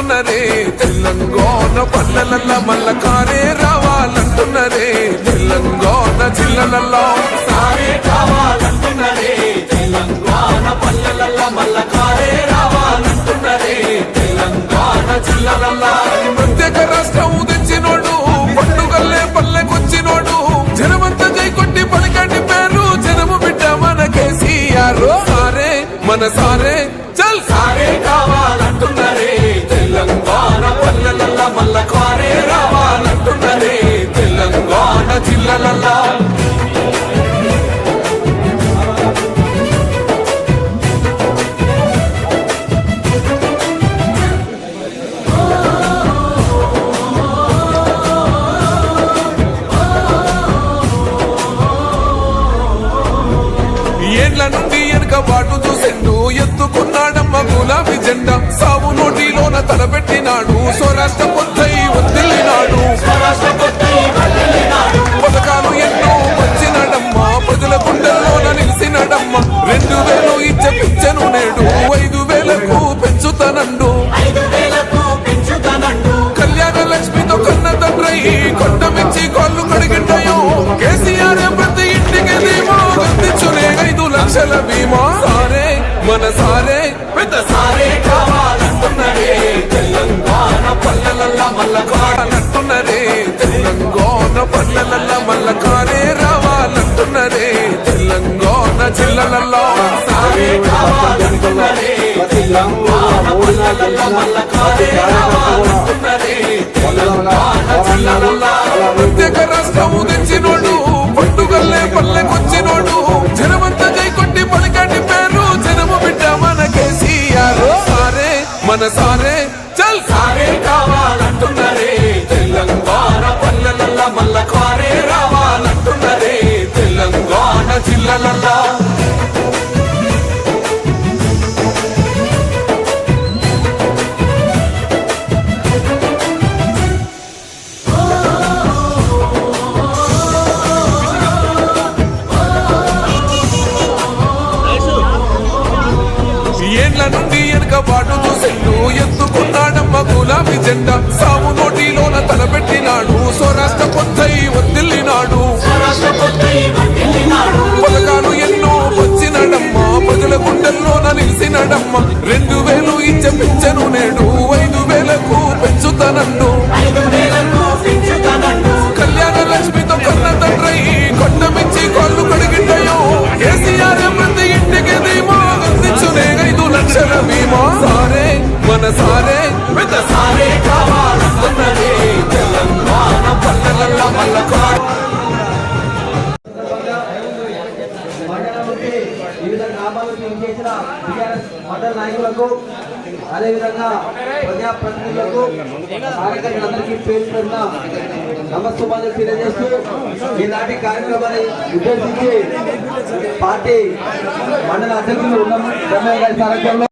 రావాలంటున్నరే తెలంగాణ పల్లెలల్ల మల్ల కారే రావాలంటున్నరే తెలంగాణ జిల్లలల్లో సారే కావాలంటున్నరే తెలంగాణ పల్లెలల్ల మల్ల కారే రావాలంటున్నరే తెలంగాణ జిల్లలల్లో ప్రత్యేక రాష్ట్రం తెచ్చినోడు పండుగల్లే పల్లెకొచ్చినోడు జనమంతా జై కొట్టి పలికండి పేరు జనము బిడ్డ మన కేసీఆర్ సారే మన సారే చల్ సారే కావాలంటున్నరే తెలంగాణ పల్లెలల్ల మల్ల కారే రావాలంటున్నరే తెలంగాణ జిల్లలల్లో ఏండ్ల నుండి వెనక బాటు చూసిండు ఎత్తుకున్నాడమ్మ గులాబీ జెండా సాగు నోటిలోన తలపెట్టినాడు స్వరాష్ట్ర పొద్దై వదిలినాడు పథకాలు ఎన్నో వచ్చినాడమ్మ ప్రజల గుండెల్లోన నిలిచినాడమ్మ 2000 ఇచ్చే పింఛను నేడు 5000కు పెంచుతానండు కళ్యాణ లక్ష్మితో కన్న తండ్రి కొట్టమిచ్చి కాళ్ళు కడిగింటాయో కేసీఆర్ ప్రతి ఇంటికి ధీమా అందించునే 5 లక్షల బీమా సారే మన సారే పెద్ద సారే కావాలంటున్నరే తెలంగాణ పల్లెలల్ల మల్ల కావాలంటున్నరే తెలంగాణ పల్లెలల్ల మల్ల కారే రావాలంటున్నరే తెలంగాణ జిల్లలల్లో సారే కావాలంటున్నరే తెలంగాణ పల్లెలల్ల మల్ల కారే రావాలంటున్నరే తెలంగాణ జిల్లలల్లో ప్రత్యేక రాష్ట్రం తెచ్చినోడు పండుగల్లే పల్లెకొచ్చినోడు జనమంతా జై కొట్టి పలికండి పేరు జనము బిడ్డ మన కేసీఆర్ సారే మన సారే చల్ సారే కావాలంటున్నరే తెలంగాణ పల్లెలల్ల మల్ల కారే రావాలంటున్నరే తెలంగాణ జిల్లలల్లో ఏండ్ల నుండి వెనక బాటు చూసిండు ఎత్తుకున్నాడమ్మ గులాబీ జెండా సాగు నోటిలోన తలపెట్టినాడు స్వరాష్ట్ర పొద్దై వదిలినాడు పథకాలు ఎన్నో వచ్చినాడమ్మ ప్రజల గుండెల్లోన నిలిచినాడమ్మ 2000 ఇచ్చే పింఛను నేడు 5000కు పెంచుతానండు కళ్యాణ లక్ష్మితో కన్న తండ్రి కొట్టమిచ్చి కాళ్ళు కడిగింటాయో కేసీఆర్ ప్రతి ఇంటికి ధీమా అందించునే 5 లక్షల బీమా సారే మన సారే పెద్ద సారే కావాలంటున్నరే తెలంగాణ పల్లెలల్ల మల్ల కారే వివిధ గ్రామాలకు చేసిన టీఆర్ఎస్ మండల నాయకులకు అదేవిధంగా ప్రజాప్రతినిధులకు కార్యకర్తలందరికీ పేరు పేరున నమస్కారాలు తెలియజేస్తూ ఈనాటి కార్యక్రమాన్ని ఉద్దేశించి పార్టీ మండల అధ్యక్షులు ఉన్న